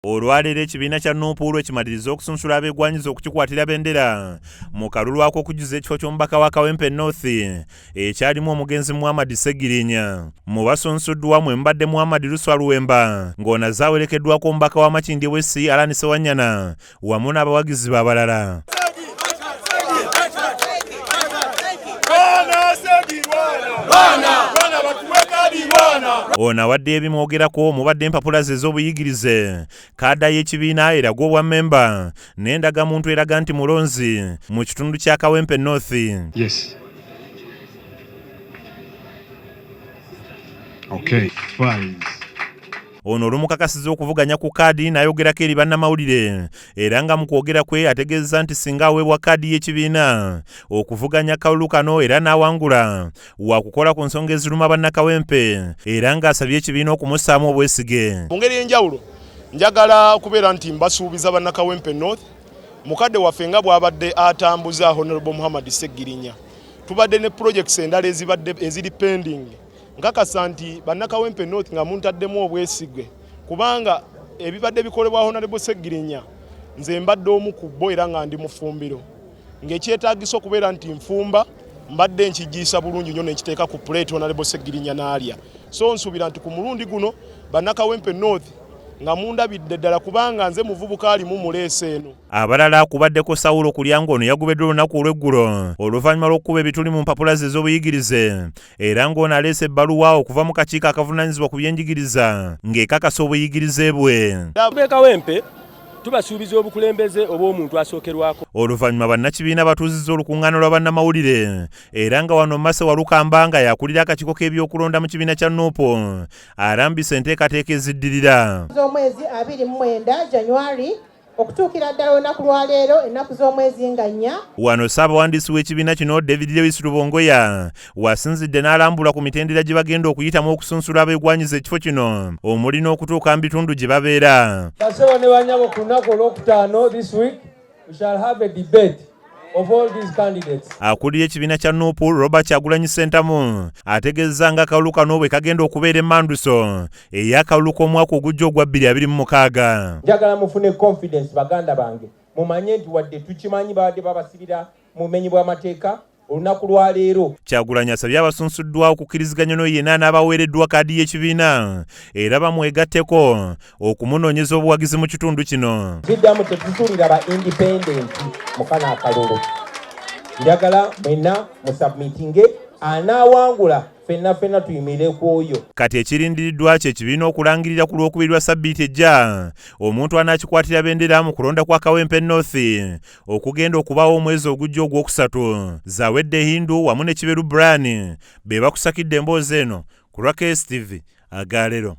Olwaleero ekibiina kya Nuupu ekimaliriza okusunsula abeegwanyiza okukikwatira bendera mu kalulu ak'okujuza ekifo ky'omubaka wa Kawempe North ekyalimu omugenzi Muhammad Ssegirinya. Mu basunsuddwa mwe mbadde Muhammad Luwemba ng'onaze awerekeddwako omubaka wa Makindye West Alani Ssewanyana wamu n'abawagizi balala. Ono awadde ebimwogerako mubadde empapula ze ez'obuyigirize, kaada y'ekibiina eraga obwa memba n'endagamuntu eraga nti mulonzi mu kitundu kya Kawempe North. Yes. Okay, fine. Ono olumukakasiza okuvuganya ku kaadi n'ayogerako eri bannamawulire era nga mu kwogera kwe ategeeza nti singa aweebwa kaadi y'ekibiina okuvuganya kalulu kano era n'awangula wakukola ku nsonga eziruma bannakawempe era ng'asabye ekibiina okumusaamu obwesige. Mu ngeri y'enjawulo njagala okubeera nti mbasuubiza bannakawempe North mukadde waffe nga bw'abadde atambuza Honorable Muhammad Ssegirinya. Tubadde ne projects endala eziri pending. Nkakasa nti bannakawempe North nga muntaddemu obwesige kubanga ebibadde bikolebwa Honorable Ssegirinya nze mbadde omu ku bo era nga ndi mufumbiro ng'ekyetaagisa okubeera nti nfumba mbadde nkigiisa bulungi nnyo nekiteeka ku plate Honorable Ssegirinya n'alya. So nsuubira nti ku mulundi guno bannakawempe North nga mundabidde ddala kubanga nze muvubuka alimu muleese eno. Abalala kubaddeko Sawulo Kulyango ono yagobeddwa olunaku olw'eggulo oluvannyuma lw'okukuba ebituli mu mpapula ze ez'obuyigirize era ng'ono aleese ebbaluwa okuva mu kakiiko akavunaanyizibwa ku byenjigiriza ng'ekakasa obuyigirize bwe. Kawempe tubasuubiza obukulembeze obw'omuntu asookerwako. Oluvannyuma bannakibiina batuuzizza olukuŋŋaana lwa bannamawulire era nga wano Mase Walukamba nga yakulira akakiiko k'ebyokulonda mu kibiina kya Nuupu arambise enteekateeka eziddirira. Z'omwezi 29 January okutuukira ddala olunaku lwa leero ennaku z'omwezi nga 4. Wano ssaabawandiisi w'ekibiina kino David Lewis Rubongoya wasinzidde n'alambula ku mitendera gye bagenda okuyitamu okusunsula abeegwanyiza ekifo kino omuli n'okutuuka mu bitundu gye babeera. Basewo ne banyabo ku lunaku olwokutaano this week we shall have a debate of all these candidates. Akulira ekibiina kya Nuupu Robert Kyagulanyi Ssentamu ategeeza nga akalulu kano bwe kagenda okubeera emmanduso ey'akalulu k'omwaka ogujja ogwa 2026. Njagala mufune confidence baganda bange mumanye nti wadde tukimanyi babadde babasibira mu bumenyi bw'amateeka olunaku lwa leero. Kyagulanyi asabye abasunsuddwa okukkiriziganya n'oyo yenna n'abaweereddwa kaadi y'ekibiina era bamwegatteko okumunoonyeza obuwagizi mu kitundu kino. Ziddamu tetusuulira ba independent mu kano akalulu. Njagala mwenna musubmitinge anaawangula ffenna tuyimirire ku oyo. Kati ekirindiriddwa kye kibiina okulangirira ku lwokubiri lwa ssabbiiti ejja omuntu anaakikwatira bendera mu kulonda kwa Kawempe North okugenda okubaawo omwezi ogujja ogwokusatu. Zawedde Hindu wamu ne Kiberu Brian be bakusakidde emboozi eno ku lwa KSTV Agaleero.